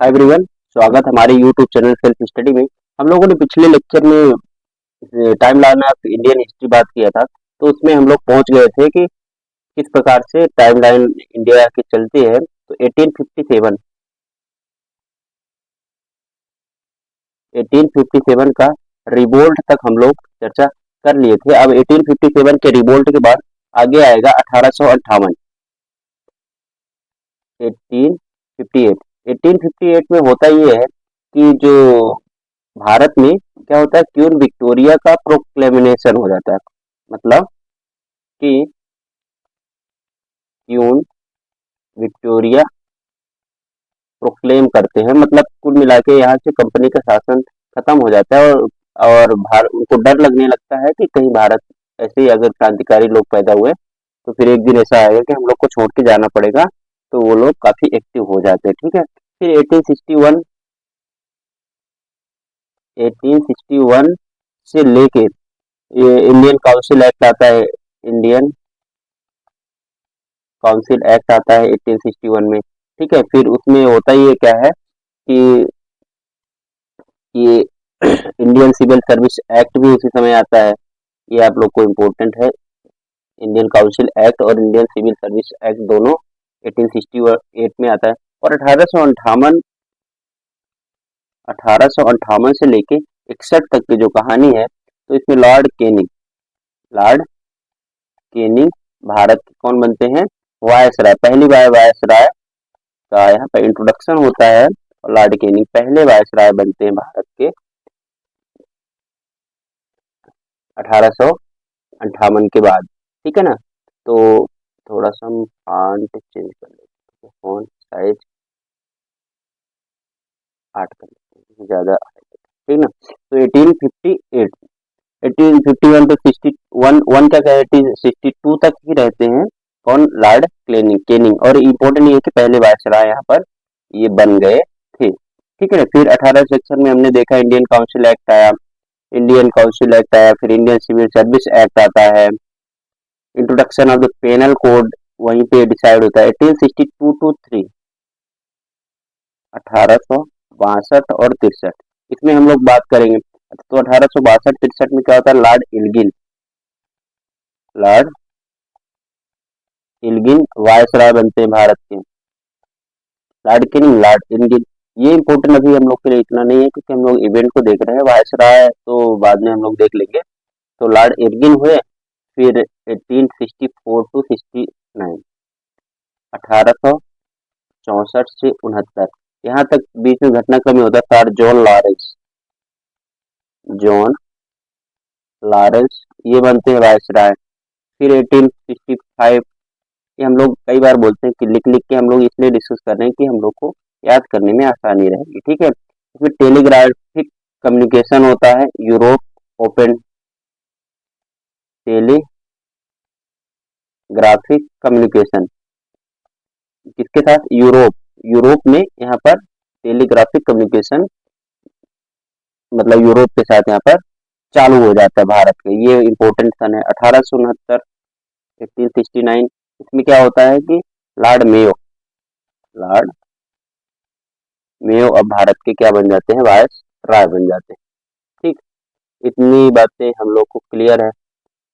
Hi everyone. स्वागत हमारे YouTube channel self study में। हम लोगों ने पिछले लेक्चर में time line of Indian history बात किया था। तो उसमें हम लोग पहुंच गए थे कि किस प्रकार से टाइम लाइन इंडिया की चलती है। तो 1857 का रिवोल्ट तक हम लोग चर्चा कर लिए थे। अब 1857 के रिवोल्ट के बाद आगे आएगा 1858। 1858 में होता ये है कि जो भारत में क्या होता है, क्वीन विक्टोरिया का प्रोक्लेमिनेशन हो जाता है। मतलब कि क्वीन विक्टोरिया प्रोक्लेम करते हैं, मतलब कुल मिला के यहाँ से कंपनी का शासन खत्म हो जाता है। और उनको डर लगने लगता है कि कहीं भारत ऐसे ही अगर क्रांतिकारी लोग पैदा हुए तो फिर एक दिन ऐसा आएगा कि हम लोग को छोड़ के जाना पड़ेगा। तो वो लोग काफी एक्टिव हो जाते हैं। ठीक है, फिर 1861 से लेके ये इंडियन काउंसिल एक्ट आता है। इंडियन काउंसिल एक्ट आता है 1861 में। ठीक है, फिर उसमें होता ये क्या है कि ये इंडियन सिविल सर्विस एक्ट भी उसी समय आता है। ये आप लोग को इम्पोर्टेंट है। इंडियन काउंसिल एक्ट और इंडियन सिविल सर्विस एक्ट दोनों 1868 में आता है। और 1858 से लेके 61 तक की जो कहानी है, तो इसमें लॉर्ड केनिंग भारत के कौन बनते हैं? वायसराय। पहली बार वायसराय का यहाँ पर इंट्रोडक्शन होता है और लॉर्ड केनिंग पहले वायसराय बनते हैं भारत के 1858 के बाद। ठीक है ना। तो थोड़ा सा हम फॉन्ट चेंज कर लेते हैं, फॉन्ट साइज 8 कर लेते हैं, ज़्यादा। ठीक ना। तो 1851 तो 61 क्या कहते हैं, 62 तक ही रहते हैं। कौन? Lord Canning. और इम्पोर्टेंट ये है कि पहले वायसराय यहाँ पर ये बन गए थे। ठीक है ना। फिर 18 सेक्शन में हमने देखा इंडियन काउंसिल एक्ट आया, फिर इंडियन सिविल सर्विस एक्ट आता है। Introduction of the penal code वहीं पे डिसाइड होता है 1862 टू 3, 1862 और 63। इसमें हम लोग बात करेंगे। तो 1862-63 में क्या होता है? लॉर्ड इल्गिन वायसराय बनते हैं भारत के। लॉर्ड इल्गिन। ये इंपोर्टेंट अभी हम लोग के लिए इतना नहीं है क्योंकि हम लोग इवेंट को देख रहे हैं। वायसराय तो बाद में हम लोग देख लेंगे। तो लॉर्ड इल्गिन हुए। फिर 1864 टू 69, 1864 से 69, यहाँ तक बीच में घटनाक्रम होता है। सर जॉन लॉरेंस ये बनते हैं वायसराय। फिर 1865, ये हम लोग कई बार बोलते हैं कि लिख लिख के हम लोग इसलिए डिस्कस कर रहे हैं कि हम लोग को याद करने में आसानी रहेगी। ठीक है। फिर टेलीग्राफिक कम्युनिकेशन होता है। यूरोप ओपन टेलीग्राफिक कम्युनिकेशन किसके साथ? यूरोप में यहाँ पर टेलीग्राफिक कम्युनिकेशन मतलब यूरोप के साथ यहाँ पर चालू हो जाता है भारत के। ये इम्पोर्टेंट सन है 1869, 1869। इसमें क्या होता है कि लॉर्ड मेयो अब भारत के क्या बन जाते हैं? वायस राय बन जाते हैं। ठीक, इतनी बातें हम लोग को क्लियर है।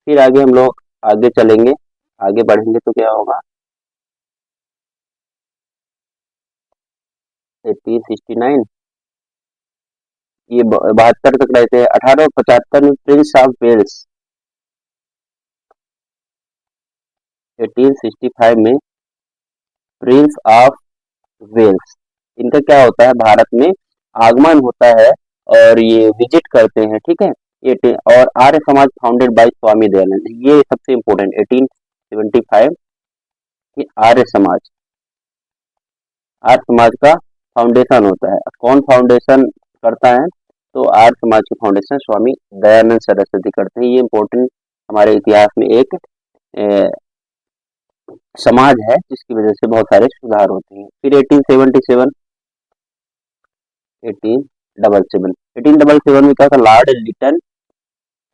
फिर आगे हम लोग आगे चलेंगे, आगे बढ़ेंगे तो क्या होगा? 1869 ये 72 तक रहते हैं। 1875 में प्रिंस ऑफ वेल्स, 1865 में प्रिंस ऑफ वेल्स, इनका क्या होता है? भारत में आगमन होता है और ये विजिट करते हैं। ठीक है। और आर्य समाज फाउंडेड बाय स्वामी दयानंद, ये सबसे इम्पोर्टेंट 1875 की आर्य समाज का फाउंडेशन होता है। कौन फाउंडेशन करता है? तो आर्य समाज की फाउंडेशन स्वामी दयानंद सरस्वती करते हैं। ये इम्पोर्टेंट हमारे इतिहास में एक समाज है जिसकी वजह से बहुत सारे सुधार होते हैं। फिर 1877 में क्या था? लॉर्ड लिटन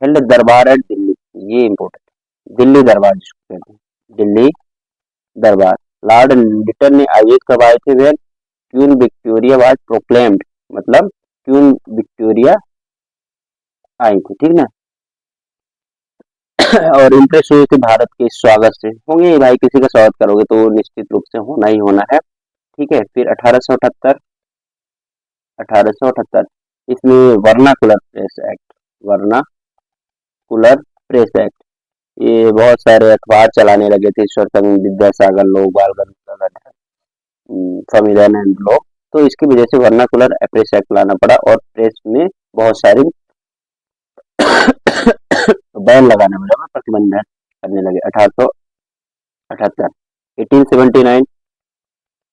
हेल्ड दरबार एट दिल्ली। ये इम्पोर्टेंट, दिल्ली दरबार जिसको कहते हैं, दिल्ली दरबार। लॉर्ड लिटन ने आयोजित करवाए थे। वे क्वीन विक्टोरिया वाज प्रोक्लेम्ड, मतलब क्वीन विक्टोरिया आई थी, ठीक ना। और इम्प्रेस हुई थी भारत के इस स्वागत से। होंगे ही भाई, किसी का स्वागत करोगे तो निश्चित रूप से होना ही होना है, ठीक है। फिर 1878 इसमें vernacular press act, vernacular press act, ये बहुत सारे अखबार चलाने लगे थे ईश्वर चंद्र विद्यासागर लोग, बाल गंगाधर, संविधानंद लोग, तो इसकी वजह से वर्नाकुलर प्रेस एक्ट लाना पड़ा और प्रेस में बहुत सारी बैन लगाने लगे, प्रतिबंध करने लगे। 1878, 1879,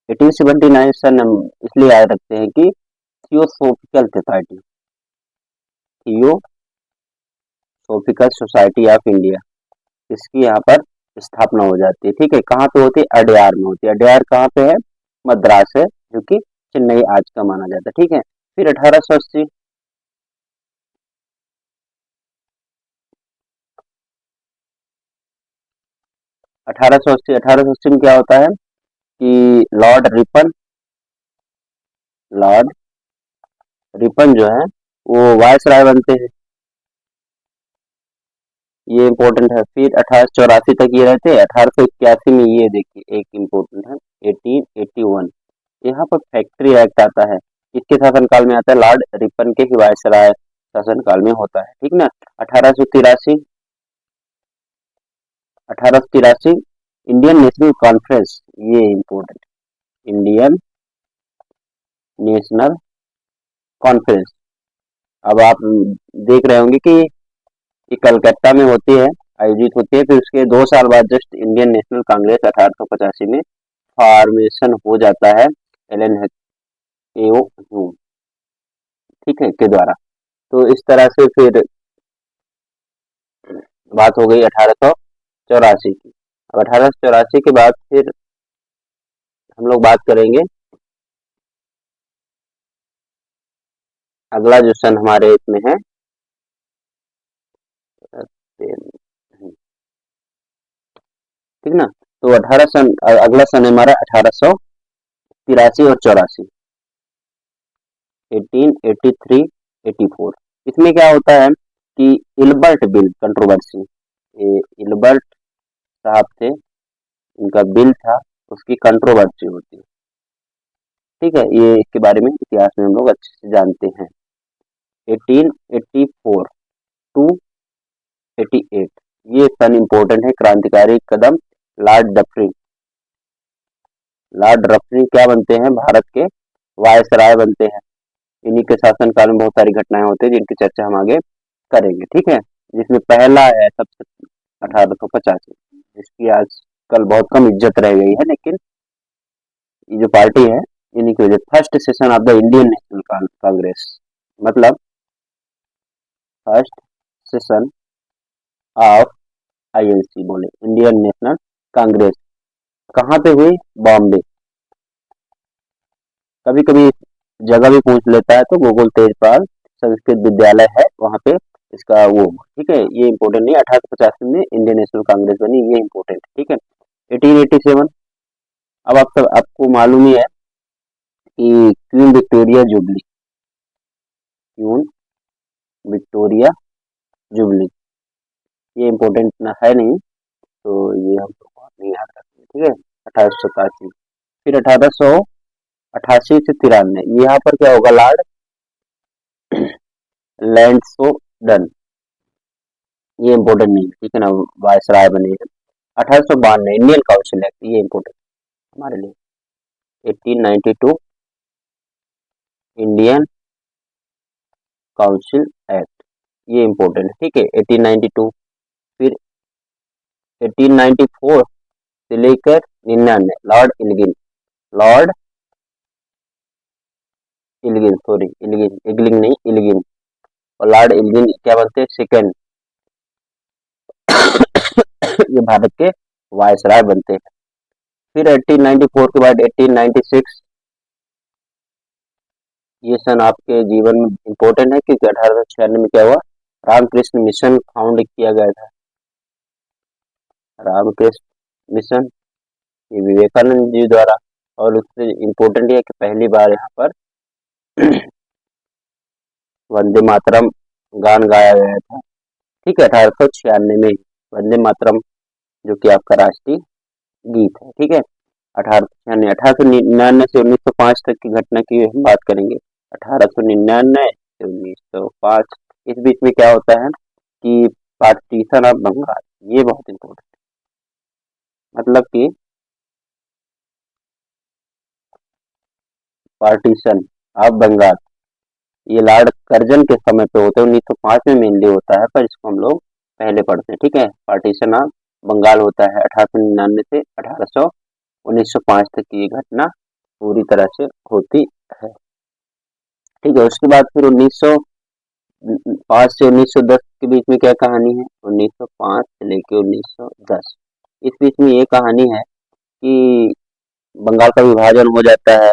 1879 सन हम इसलिए याद रखते हैं कि theosophical society, theosophical society of India, इसकी यहाँ पर स्थापना हो जाती है, ठीक है। कहाँ पे होती है? अडयार में होती है। अडयार कहाँ पे है? मद्रास है, जो कि चेन्नई आज का माना जाता है, ठीक है। फिर 1880, 1880 में क्या होता है कि लॉर्ड रिपन जो है वो वायसराय बनते हैं, ये इम्पोर्टेंट है। फिर 1884 तक ये रहते हैं। 1881 में ये देखिए एक इम्पोर्टेंट है, 1881, यहाँ पर फैक्ट्री एक्ट आता है, किसके शासनकाल में आता है? लॉर्ड रिपन के ही वायसराय शासनकाल में होता है, ठीक ना। 1883, 1883 इंडियन नेशनल कॉन्फ्रेंस, ये इम्पोर्टेंट, इंडियन नेशनल कॉन्फ्रेंस। अब आप देख रहे होंगे कि ये कलकत्ता में होती है, आयोजित होती है। फिर उसके 2 साल बाद जस्ट इंडियन नेशनल कांग्रेस 1885 में फॉर्मेशन हो जाता है, एलन हेगेओ ह्यूम, ठीक है, के द्वारा। तो इस तरह से फिर बात हो गई 1884 की। अब 1884 के बाद फिर हम लोग बात करेंगे, अगला जो सन हमारे इसमें है, ठीक ना। तो अगला सन है हमारा 1883 और 84, 1883, 84। इसमें क्या होता है कि इल्बर्ट बिल कंट्रोवर्सी, ये इल्बर्ट साहब थे, इनका बिल था, उसकी कंट्रोवर्सी होती है, ठीक है। ये इसके बारे में इतिहास में हम लोग अच्छे से जानते हैं। 1884 टू 88, ये सन इम्पोर्टेंट है। क्रांतिकारी कदम, लॉर्ड डफरिन, लॉर्ड डफरिन क्या बनते हैं? भारत के वायसराय बनते हैं। इन्हीं के शासनकाल में बहुत सारी घटनाएं होती है जिनकी चर्चा हम आगे करेंगे, ठीक है। जिसमें पहला है सबसे 1885, जिसकी आजकल बहुत कम इज्जत रह गई है, लेकिन ये जो पार्टी है इन्हीं की वजह, first session of the Indian national Congress, मतलब फर्स्ट सेशन ऑफ आईएनसी बोले, इंडियन नेशनल कांग्रेस, कहाँ पे हुई? बॉम्बे। कभी कभी जगह भी पूछ लेता है तो गूगल तेजपाल संस्कृत विद्यालय है, वहाँ पे इसका वो, ठीक है, ये इंपॉर्टेंट नहीं। 1885 में इंडियन नेशनल कांग्रेस बनी, ये इंपॉर्टेंट, ठीक है। 1887, अब आप सब आपको मालूम ही है कि queen Victoria jubilee, queen Victoria jubilee, ये इम्पोर्टेंट है नहीं, तो ये हम लोग को नहीं याद रखेंगे, ठीक है। 1887, फिर 1888 से 93, यहाँ पर क्या होगा? लॉर्ड लैंडसोडन, ये इम्पोर्टेंट नहीं है, ठीक है ना, वायसराय बने हैं। 1892 इंडियन काउंसिल एक्ट, ये इम्पोर्टेंट हमारे लिए। 1892 इंडियन काउंसिल एक्ट, ये इम्पोर्टेंट है, ठीक है। 1892, फिर 1894 से लेकर 99, लॉर्ड इलगिन, लॉर्ड इलगिन, सॉरी इलगिन, इगलिंग नहीं, इलगिन, और लॉर्ड इलगिन क्या बनते हैं? सेकेंड, ये भारत के वायसराय बनते हैं। फिर 1894 के बाद 1896, ये सन आपके जीवन में इम्पोर्टेंट है क्योंकि 1896 में क्या हुआ? रामकृष्ण मिशन फाउंड किया गया था, रामकृष्ण मिशन, ये विवेकानंद जी द्वारा। और उससे इम्पोर्टेंट ये है कि पहली बार यहाँ पर वंदे मातरम गान गाया गया था। ठीक है, 1896 में वंदे मातरम जो कि आपका राष्ट्रीय गीत है। ठीक है, 1899 से 1905 तक की घटना की हम बात करेंगे। 1899 से 1905, इस बीच में क्या होता है कि पार्टीशन ऑफ बंगाल, ये बहुत इम्पोर्टेंट, मतलब कि पार्टीशन ऑफ बंगाल ये लॉर्ड कर्जन के समय पे होते हैं, 1905 में मेनली होता है, पर इसको हम लोग पहले पढ़ते हैं। ठीक है, पार्टीशन ऑफ बंगाल होता है 1899 से 1905 तक की ये घटना पूरी तरह से होती है। ठीक है, उसके बाद फिर 1905 से 1910 के बीच में क्या कहानी है, 1905 से लेके 1910 इस बीच में ये कहानी है कि बंगाल का विभाजन हो जाता है,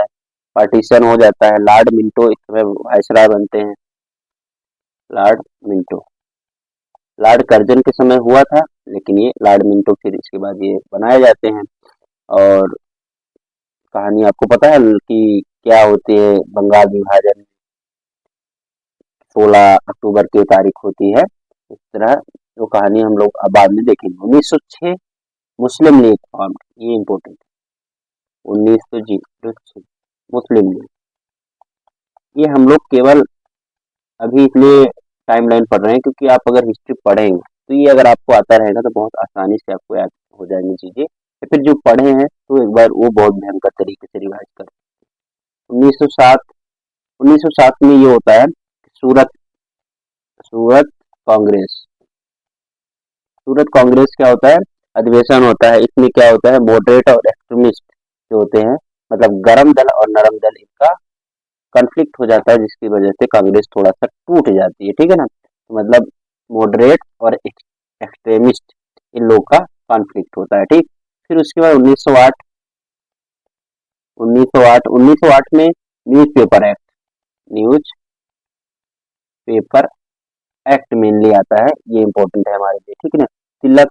पार्टीशन हो जाता है। लॉर्ड मिंटो इस समय वायसराय बनते हैं। लॉर्ड मिंटो, लॉर्ड कर्जन के समय हुआ था, लेकिन ये लॉर्ड मिंटो फिर इसके बाद ये बनाए जाते हैं। और कहानी आपको पता है कि क्या होती है, बंगाल विभाजन 16 अक्टूबर की तारीख होती है। इस तरह जो कहानी हम लोग अब बाद में देखेंगे। 1906 मुस्लिम लीग फॉर्म, ये इम्पोर्टेंट है। 1906 मुस्लिम लीग, ये हम लोग केवल अभी इसलिए टाइमलाइन पढ़ रहे हैं क्योंकि आप अगर हिस्ट्री पढ़ेंगे तो ये अगर आपको आता रहेगा तो बहुत आसानी से आपको याद हो जाएंगी चीजें, या फिर जो पढ़े हैं तो एक बार वो बहुत भयंकर तरीके से रिवाइज कर। 1907, 1907 में ये होता है सूरत सूरत कांग्रेस। सूरत कांग्रेस क्या होता है, अधिवेशन होता है। इसमें क्या होता है, मॉडरेट और एक्सट्रीमिस्ट जो होते हैं, मतलब गरम दल और नरम दल, इनका कॉन्फ्लिक्ट हो जाता है, जिसकी वजह से कांग्रेस थोड़ा सा टूट जाती है। ठीक है ना, तो मतलब मॉडरेट और एक्सट्रीमिस्ट इन लोग का कॉन्फ्लिक्ट होता है। ठीक, फिर उसके बाद 1908, 1908 में news paper act, news paper act mainly आता है, ये इंपॉर्टेंट है हमारे लिए। ठीक है ना, तिलक,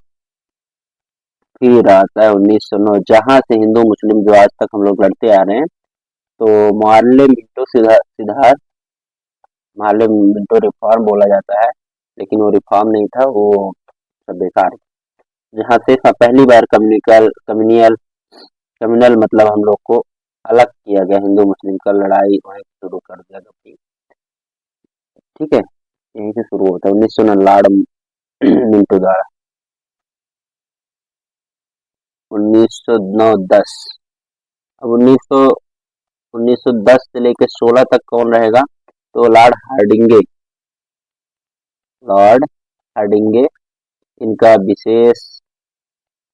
फिर आता है 1909, जहां से हिंदू मुस्लिम जो आज तक हम लोग लड़ते आ रहे हैं, तो मोहल्ले Minto Siddharth Morley Minto reform बोला जाता है, लेकिन वो रिफॉर्म नहीं था, वो सब बेकार था। जहाँ से पहली बार कम्युनियल कम्युनल मतलब हम लोग को अलग किया गया, हिंदू मुस्लिम का लड़ाई वहीं से शुरू कर दिया गया। ठीक है, यहीं से शुरू होता है 1909 लॉर्ड मिंटो द्वारा। 1909-10, अब 1910 से लेकर 16 तक कौन रहेगा, तो लॉर्ड हार्डिंगे इनका विशेष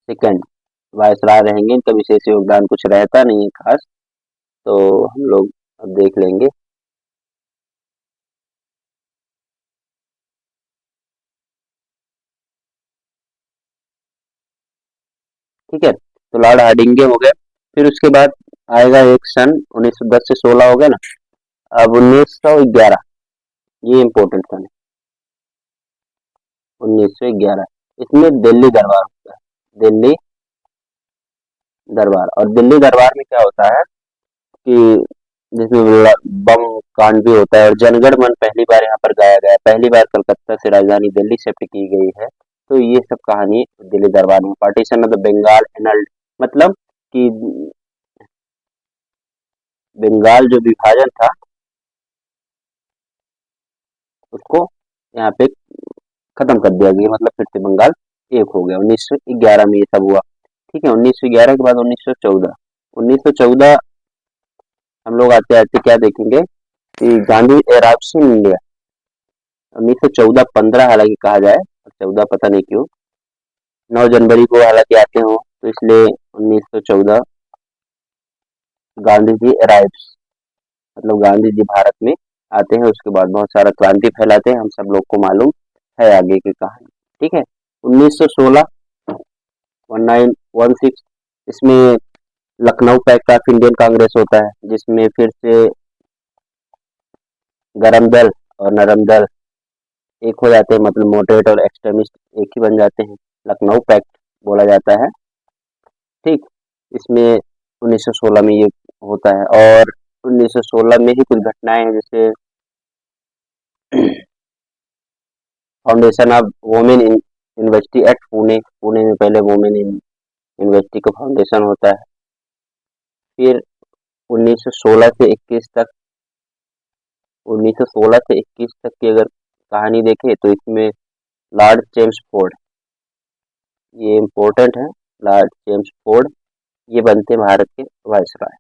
सेकंड वायसराय रहेंगे। इनका विशेष योगदान कुछ रहता नहीं है खास, तो हम लोग अब देख लेंगे। ठीक है, तो लॉर्ड हार्डिंगे हो गए। फिर उसके बाद आएगा एक सन, 1910 से 16 हो गया ना, अब 1911, ये इंपॉर्टेंट सन है 1911। इसमें दिल्ली दरबार होता है, दिल्ली दरबार। और दिल्ली दरबार में क्या होता है कि जिसमें बम कांड भी होता है, और जनगण मन पहली बार यहाँ पर गाया गया है। पहली बार कलकत्ता से राजधानी दिल्ली शिफ्ट की गई है, तो ये सब कहानी दिल्ली दरबार में। Partition of the Bengal annulled, मतलब कि बंगाल जो विभाजन था उसको यहाँ पे खत्म कर दिया गया, मतलब फिर से बंगाल एक हो गया। 1911 में ये सब हुआ। ठीक है, 1911 के बाद 1914, 1914 हम लोग आते आते क्या देखेंगे कि गांधी अराइव्स इन इंडिया। 1914 15 हालांकि कहा जाए, 14 पता नहीं क्यों, 9 जनवरी को हालांकि आते हो, तो इसलिए 1914 गांधी जी अराइव्स, मतलब गांधी जी भारत में आते हैं। उसके बाद बहुत सारा क्रांति फैलाते हैं, हम सब लोग को मालूम है आगे की कहानी। ठीक है, 1916 1916, इसमें Lucknow pact of Indian Congress होता है, जिसमें फिर से गरम दल और नरम दल एक हो जाते हैं, मतलब मॉडरेट और एक्सट्रीमिस्ट एक ही बन जाते हैं, लखनऊ पैक्ट बोला जाता है। ठीक, इसमें 1916 में ये होता है। और 1916 में ही कुछ घटनाएं हैं, जैसे foundation of women university at Pune, Pune में पहले वुमेन यूनिवर्सिटी का फाउंडेशन होता है। फिर 1916 से 21 तक, 1916 से 21 तक की अगर कहानी देखें तो इसमें लॉर्ड चेम्सफोर्ड, ये इम्पोर्टेंट है, लॉर्ड चेम्सफोर्ड ये बनते भारत के वायसराय।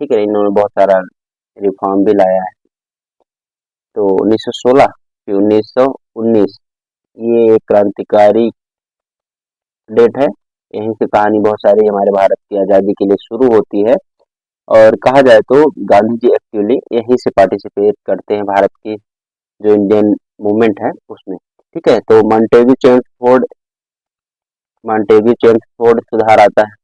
ठीक है, इन्होंने बहुत सारा रिफॉर्म भी लाया है। तो 1916 फिर 1919 ये क्रांतिकारी डेट है, यहीं से कहानी बहुत सारी हमारे भारत की आज़ादी के लिए शुरू होती है। और कहा जाए तो गांधी जी एक्चुअली यहीं से पार्टिसिपेट करते हैं भारत की जो इंडियन मूवमेंट है उसमें। ठीक है, तो मॉन्टेग्यू चेम्सफोर्ड सुधार आता है,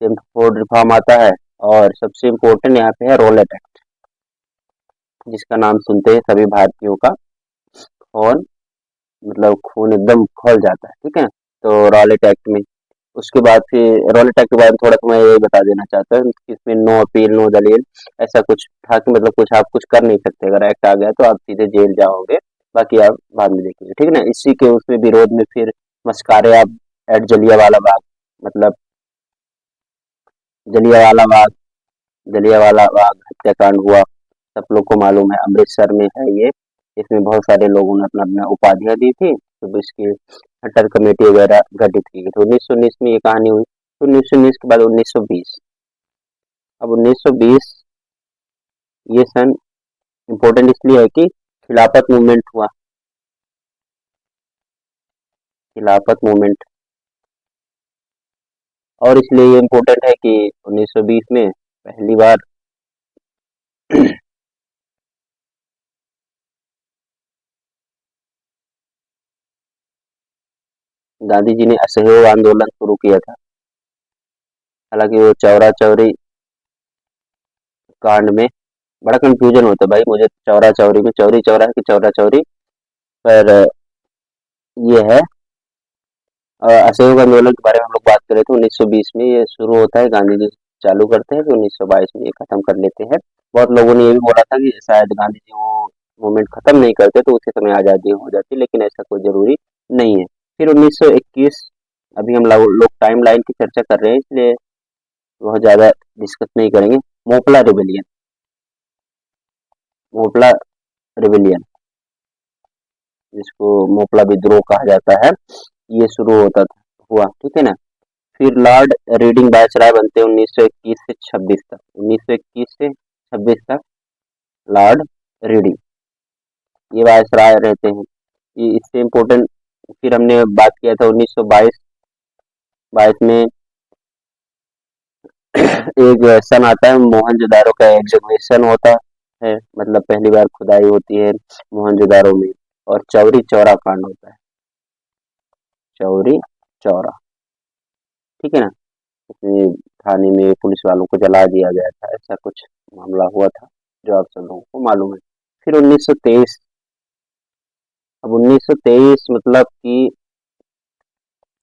चेम्सफोर्ड रिफॉर्म आता है। और सबसे इम्पोर्टेंट यहाँ पे है रॉलेट एक्ट, जिसका नाम सुनते ही सभी भारतीयों का खून, मतलब खून एकदम खौल जाता है। ठीक है, तो रॉलेट एक्ट में, उसके बाद फिर रॉलेट एक्ट के बाद थोड़ा सा मैं ये बता देना चाहता हूँ कि इसमें नो अपील नो दलील ऐसा कुछ था कि मतलब कुछ आप कुछ कर नहीं सकते, अगर एक्ट आ गया तो आप सीधे जेल जाओगे, बाकी आप बाद में देखेंगे। ठीक है ना, इसी के उसमें विरोध में फिर मस्कारे आप एट जलियांवाला बाग, मतलब जलियांवाला बाग, जलियांवाला बाग हत्याकांड हुआ, सब लोग को मालूम है, अमृतसर में है ये। इसमें बहुत सारे लोगों ने अपना अपना उपाधियां दी थी, तो इसकी हटर कमेटी वगैरह गठित की गई। तो 1919 में ये कहानी हुई। तो 1919 के बाद 1920, अब 1920 ये सन इम्पोर्टेंट इसलिए है कि खिलाफत मूवमेंट हुआ, खिलाफत मूवमेंट। और इसलिए ये इम्पोर्टेंट है कि 1920 में पहली बार गांधी जी ने असहयोग आंदोलन शुरू किया था। हालांकि वो चौरा चौरी कांड में बड़ा कंफ्यूजन होता है भाई मुझे, चौरा चौरी में चौरी चौरा है कि चौरा चौरी, पर ये है। असहयोग आंदोलन के बारे में हम लोग बात करें तो 1920 में ये शुरू होता है, गांधी जी चालू करते हैं, फिर 1922 में ये खत्म कर लेते हैं। बहुत लोगों ने ये भी बोला था कि शायद गांधी जी वो मूवमेंट खत्म नहीं करते तो उसी समय आज़ादी हो जाती, लेकिन ऐसा कोई जरूरी नहीं है। फिर 1921, अभी हम लोग टाइम लाइन की चर्चा कर रहे हैं इसलिए बहुत ज़्यादा डिस्कस नहीं करेंगे। मोपला रिबेलियन, मोपला रिबेलियन जिसको मोपला विद्रोह कहा जाता है, ये शुरू होता था, हुआ। ठीक है ना, फिर लॉर्ड रीडिंग वायसराय बनते हैं 1921 से 26 तक, 1921 से 26 तक लॉर्ड रीडिंग ये वायसराय रहते हैं। ये इससे इम्पोर्टेंट, फिर हमने बात किया था 1922, 22 में एक सन आता है, मोहनजोदारो का एग्जीक्यूशन होता है, मतलब पहली बार खुदाई होती है मोहनजोदारो में। और चौरी चौरा कांड होता है, चौरी चौरा। ठीक है ना, उसमें थाने में पुलिस वालों को जला दिया गया था, ऐसा कुछ मामला हुआ था जो आप सब लोगों को मालूम है। फिर 1923, अब 1923 मतलब कि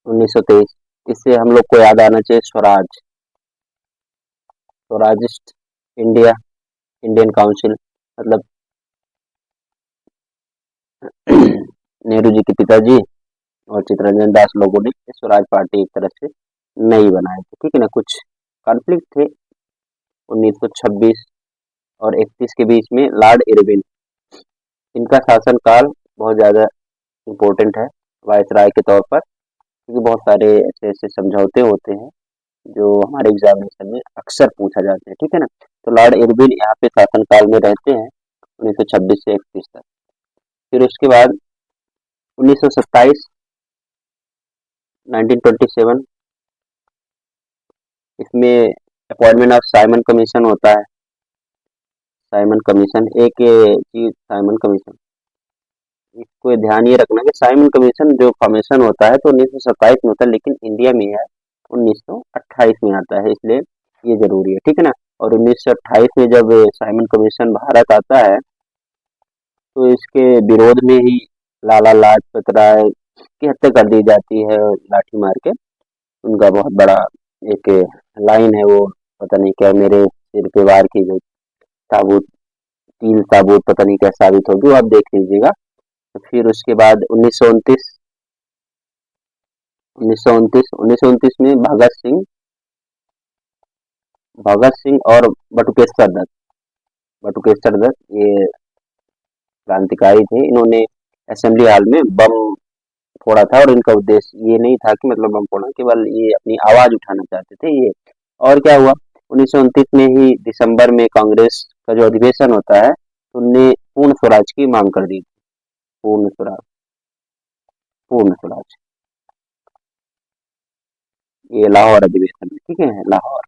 1923 इससे हम लोग को याद आना चाहिए Swaraj, Swarajist India, Indian council, मतलब नेहरू जी के पिताजी और चित्तरंजन दास लोगों ने स्वराज पार्टी एक तरह से नई बनाई थी। ठीक है ना, कुछ कॉन्फ्लिक्ट थे 1926 और 31 के बीच में। लॉर्ड इरविन, इनका शासनकाल बहुत ज़्यादा इम्पोर्टेंट है वायसराय के तौर पर, क्योंकि बहुत सारे ऐसे ऐसे समझौते होते हैं जो हमारे एग्जामिनेशन में अक्सर पूछा जाता है। ठीक है ना, तो लॉर्ड इरविन यहाँ पे शासनकाल में रहते हैं 1926 से 31 तक। फिर उसके बाद 1927, 1927, इसमें अपॉइंटमेंट ऑफ साइमन कमीशन होता है। साइमन कमीशन एक चीज, साइमन कमीशन, इसको ध्यान ये रखना कि साइमन कमीशन जो फॉर्मेशन होता है तो 1927 में होता है, लेकिन इंडिया में है 1928 में आता है, इसलिए ये जरूरी है। ठीक है ना, और 1928 में जब साइमन कमीशन भारत आता है तो इसके विरोध में ही लाला लाजपत राय की हत्या कर दी जाती है लाठी मार के, उनका बहुत बड़ा एक लाइन है, वो पता नहीं क्या मेरे सिर पे वार की गई ताबूत, तीन ताबूत पता नहीं क्या साबित होगी, वो आप देख लीजिएगा। तो फिर उसके बाद 1929 में भगत सिंह और बटुकेश्वर दत्त ये क्रांतिकारी थे। इन्होंने असेंबली हाल में बम फोड़ा था, और इनका उद्देश्य ये नहीं था कि मतलब बम फोड़ना, केवल ये अपनी आवाज उठाना चाहते थे ये। और क्या हुआ, 1929 में ही दिसंबर में कांग्रेस का जो अधिवेशन होता है, तो उनने पूर्ण स्वराज की मांग कर दी। पूर्ण स्वराज, पूर्ण स्वराज, ये लाहौर अधिवेशन में, ठीक है, लाहौर।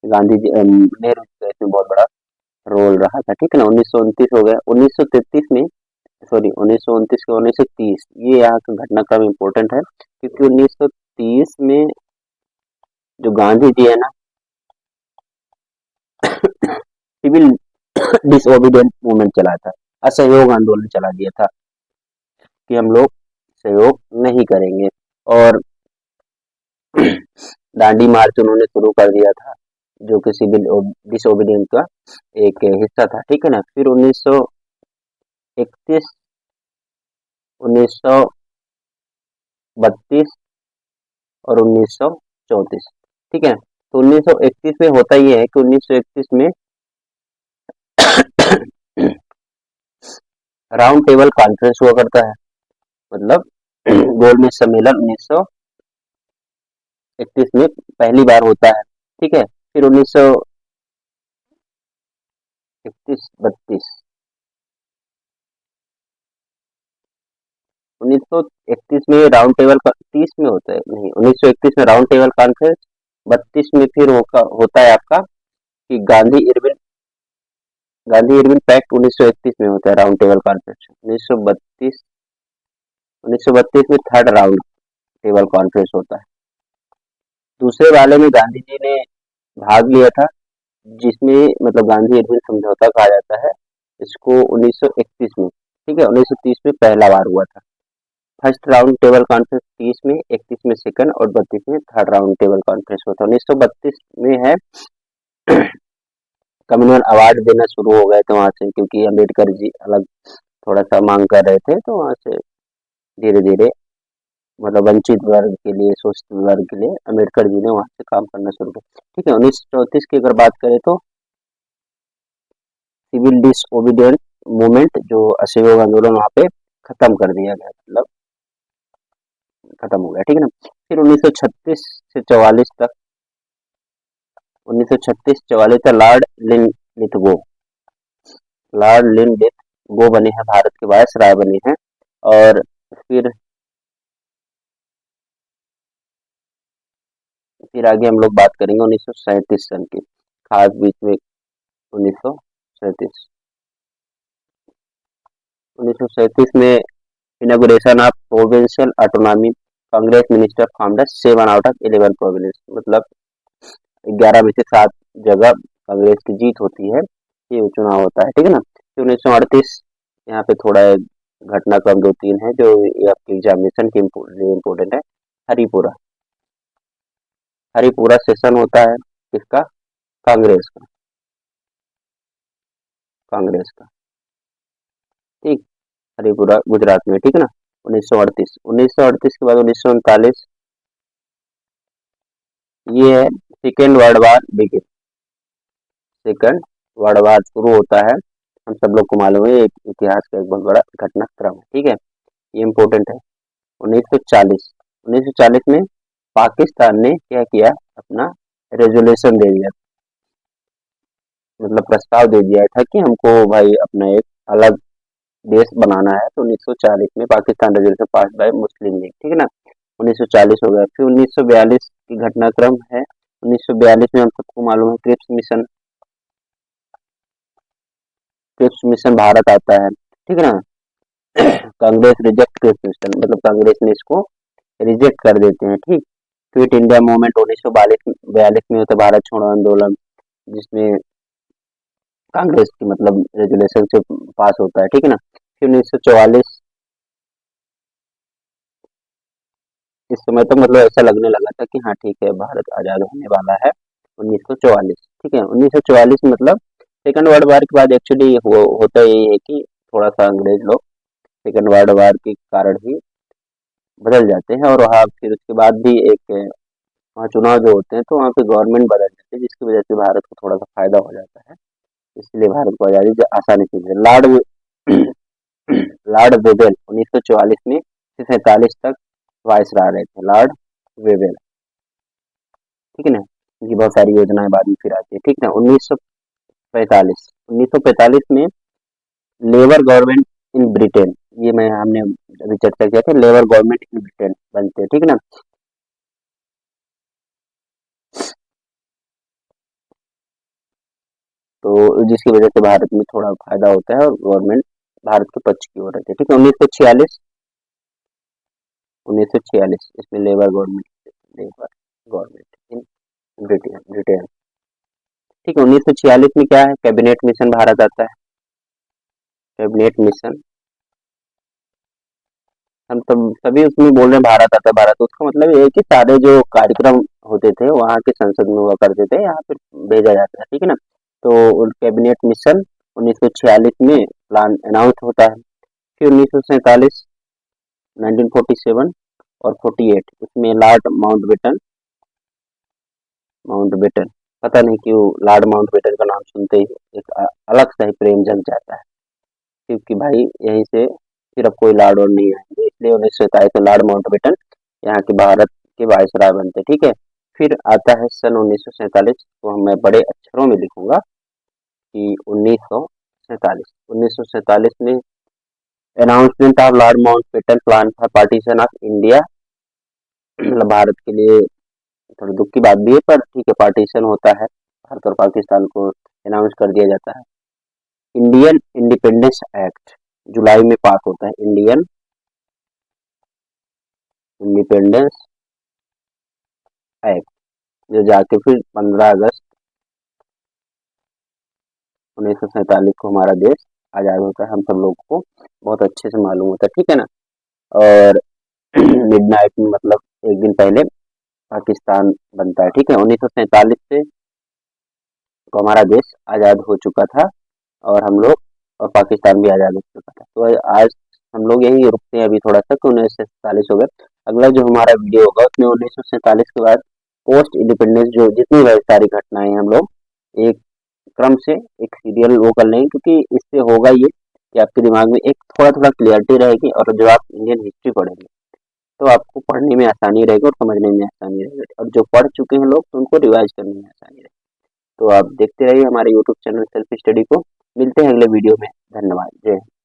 गांधी जी, नेहरू जी का इसमें बहुत बड़ा रोल रहा था, ठीक है ना। 1929 हो गया। 1933 में, सॉरी 1929 के 1930, ये यहाँ का घटनाक्रम इम्पोर्टेंट है, क्योंकि 1930 में जो गांधी जी है ना, सिविल डिसोबीडियंट मूवमेंट चलाया था, असहयोग आंदोलन चला दिया था कि हम लोग सहयोग नहीं करेंगे। और दांडी मार्च उन्होंने शुरू कर दिया था, जो कि सिविल डिसोबीडियंस का एक हिस्सा था, ठीक है ना। फिर 1931, 1932 और 1934, ठीक है। तो 1931 में होता ये है कि 1931 में राउंड टेबल कॉन्फ्रेंस हुआ करता है, मतलब गोलमेज सम्मेलन 1931 में पहली बार होता है, ठीक है। फिर 1931 1931 में राउंड टेबल 30 में होता है, नहीं, 1931 में राउंड टेबल कॉन्फ्रेंस। 32 में फिर होता है आपका कि गांधी इरविन पैक्ट 1931 में होता है राउंड टेबल कॉन्फ्रेंस। 1932 में थर्ड राउंड टेबल कॉन्फ्रेंस होता है। दूसरे वाले में गांधी जी ने भाग लिया था, जिसमें मतलब गांधी इरविन समझौता कहा जाता है इसको, 1931 में, ठीक है। 1930 में पहला बार हुआ था फर्स्ट राउंड टेबल कॉन्फ्रेंस, 30 में, 31 में सेकंड, और 32 में थर्ड राउंड टेबल कॉन्फ्रेंस हुआ था। 1932 में है कम्युनल अवार्ड देना शुरू हो गए थे वहां से, क्योंकि अम्बेडकर जी अलग थोड़ा सा मांग कर रहे थे, तो वहां से धीरे धीरे मतलब वंचित वर्ग के लिए, शोषित वर्ग के लिए अम्बेडकर जी ने वहां से काम करना शुरू किया, ठीक है। 1934 की अगर बात करें तो सिविल डिसओबीडियंट मूवमेंट, जो असहयोग आंदोलन, वहां पे खत्म कर दिया गया, मतलब खत्म हो गया, ठीक है ना। फिर 1936 से 44 तक, 1936-44 तक लॉर्ड लिनलिथ गो बने हैं, भारत के वायसराय बने हैं। और फिर आगे हम लोग बात करेंगे 1937 सन की, खास बीच में 1937, 1937 में inauguration of provincial autonomy, Congress minister from the 7 out of 11 province, मतलब 11 में से 7 जगह कांग्रेस की जीत होती है, ये चुनाव होता है, ठीक है ना। फिर 1938, यहाँ पे थोड़ा घटनाक्रम 2-3 है जो ये आपके एग्जामिनेशन के लिए इम्पोर्टेंट है। हरिपुरा, हरिपुरा सेशन होता है किसका, कांग्रेस का, कांग्रेस का, ठीक। हरिपुरा गुजरात में, ठीक है ना। 1938, 1938 के बाद 1939, ये है second world war begin, second world war शुरू होता है। हम सब लोग को मालूम है, एक इतिहास का एक बहुत बड़ा घटनाक्रम है, ठीक है, ये इम्पोर्टेंट है। 1940, 1940 में पाकिस्तान ने क्या किया, अपना रेजोल्यूशन दे दिया, मतलब प्रस्ताव दे दिया था कि हमको भाई अपना एक अलग देश बनाना है। तो 1940 में पाकिस्तान रेजोल्यूशन पास बाय मुस्लिम लीग, ठीक है ना। 1940 हो गया। फिर 1942 की घटनाक्रम है। 1942 में हम सबको मालूम है क्रिप्स मिशन भारत आता है, ठीक है ना। कांग्रेस रिजेक्ट क्रिप्स मिशन, मतलब कांग्रेस ने इसको रिजेक्ट कर देते हैं, ठीक। क्विट इंडिया मूवमेंट 1942 में होता है, भारत छोड़ो आंदोलन, जिसमें कांग्रेस की मतलब रेजुलेशन से पास होता है, ठीक है ना। फिर 1944, इस समय तो मतलब ऐसा लगने लगा था कि हाँ ठीक है, भारत आज़ाद होने वाला है 1944। ठीक है, 1944 मतलब सेकंड वर्ल्ड वार के बाद एक्चुअली वो होता यही है कि थोड़ा सा अंग्रेज लोग सेकंड वर्ल्ड वार के कारण ही बदल जाते हैं, और वहाँ फिर उसके बाद भी एक वहाँ चुनाव जो होते हैं तो वहाँ पे गवर्नमेंट बदल जाती है, जिसकी वजह से भारत को थोड़ा सा फायदा हो जाता है। इसलिए भारत को आज़ादी आसानी से मिली। लॉर्ड वेवेल 1944 में से 47 तक वायसराय रहे थे, लॉर्ड वेवेल। ठीक है ना, इनकी बहुत सारी योजनाएं बाद में फिर आती है। ठीक है ना, 1945 में लेबर गवर्नमेंट इन ब्रिटेन, ये मैं हमने अभी चर्चा किया था, लेबर गवर्नमेंट इन ब्रिटेन बनते हैं। ठीक है ना, तो जिसकी वजह से भारत में थोड़ा फायदा होता है और गवर्नमेंट भारत के पक्ष की ओर रहती है। ठीक है, 1946 इसमें लेबर गवर्नमेंट इन ब्रिटेन। ठीक है, 1946 में क्या है, कैबिनेट मिशन भारत आता है। कैबिनेट मिशन, हम तब सभी उसमें बोल रहे हैं भारत आता है, भारत, उसका मतलब ये है कि सारे जो कार्यक्रम होते थे वहाँ के संसद में हुआ करते थे, यहाँ पे भेजा जाता है। ठीक है ना, तो कैबिनेट मिशन 1946 में प्लान अनाउंस होता है। फिर 1947, 1947 और 48 इसमें लॉर्ड माउंटबेटन, पता नहीं क्यों लॉर्ड माउंटबेटन का नाम सुनते ही एक अलग सा ही प्रेम जग जाता है, क्योंकि भाई यहीं से फिर अब कोई लॉर्ड और नहीं आएंगे, इसलिए 1947 में लॉर्ड माउंटबेटन यहाँ के भारत के वायसराय बनते। ठीक है, फिर आता है सन 1947, तो मैं बड़े अक्षरों में लिखूंगा कि 1947 में announcement of Lord Mountbatten plan for partition of India, मतलब भारत के लिए थोड़ी दुख की बात भी है, पर ठीक है, पार्टीशन होता है, भारत और पाकिस्तान को अनाउंस कर दिया जाता है। इंडियन इंडिपेंडेंस एक्ट जुलाई में पास होता है, इंडियन इंडिपेंडेंस एक्ट, जो जाके फिर 15 अगस्त 1947 को हमारा देश आज़ाद होता है, हम सब लोगों को बहुत अच्छे से मालूम होता है। ठीक है ना, और मिडनाइट में मतलब एक दिन पहले पाकिस्तान बनता है। ठीक है, 1947 से तो हमारा देश आज़ाद हो चुका था, और हम लोग और पाकिस्तान भी आज़ाद हो चुका था। तो आज हम लोग यही रुकते हैं अभी थोड़ा सा कि 1947 हो गए। अगला जो हमारा वीडियो होगा उसमें 1947 के बाद पोस्ट इंडिपेंडेंस जो जितनी भी सारी घटनाएं हम लोग एक क्रम से एक सीरियल वो कर लेंगे, क्योंकि इससे होगा ये कि आपके दिमाग में एक थोड़ा थोड़ा क्लियरिटी रहेगी, और जो आप इंडियन हिस्ट्री पढ़ेंगे तो आपको पढ़ने में आसानी रहेगी और समझने में आसानी रहेगी, और जो पढ़ चुके हैं लोग तो उनको रिवाइज करने में आसानी रहेगी। तो आप देखते रहिए हमारे यूट्यूब चैनल सेल्फ स्टडी को। मिलते हैं अगले वीडियो में। धन्यवाद। जय हिंद।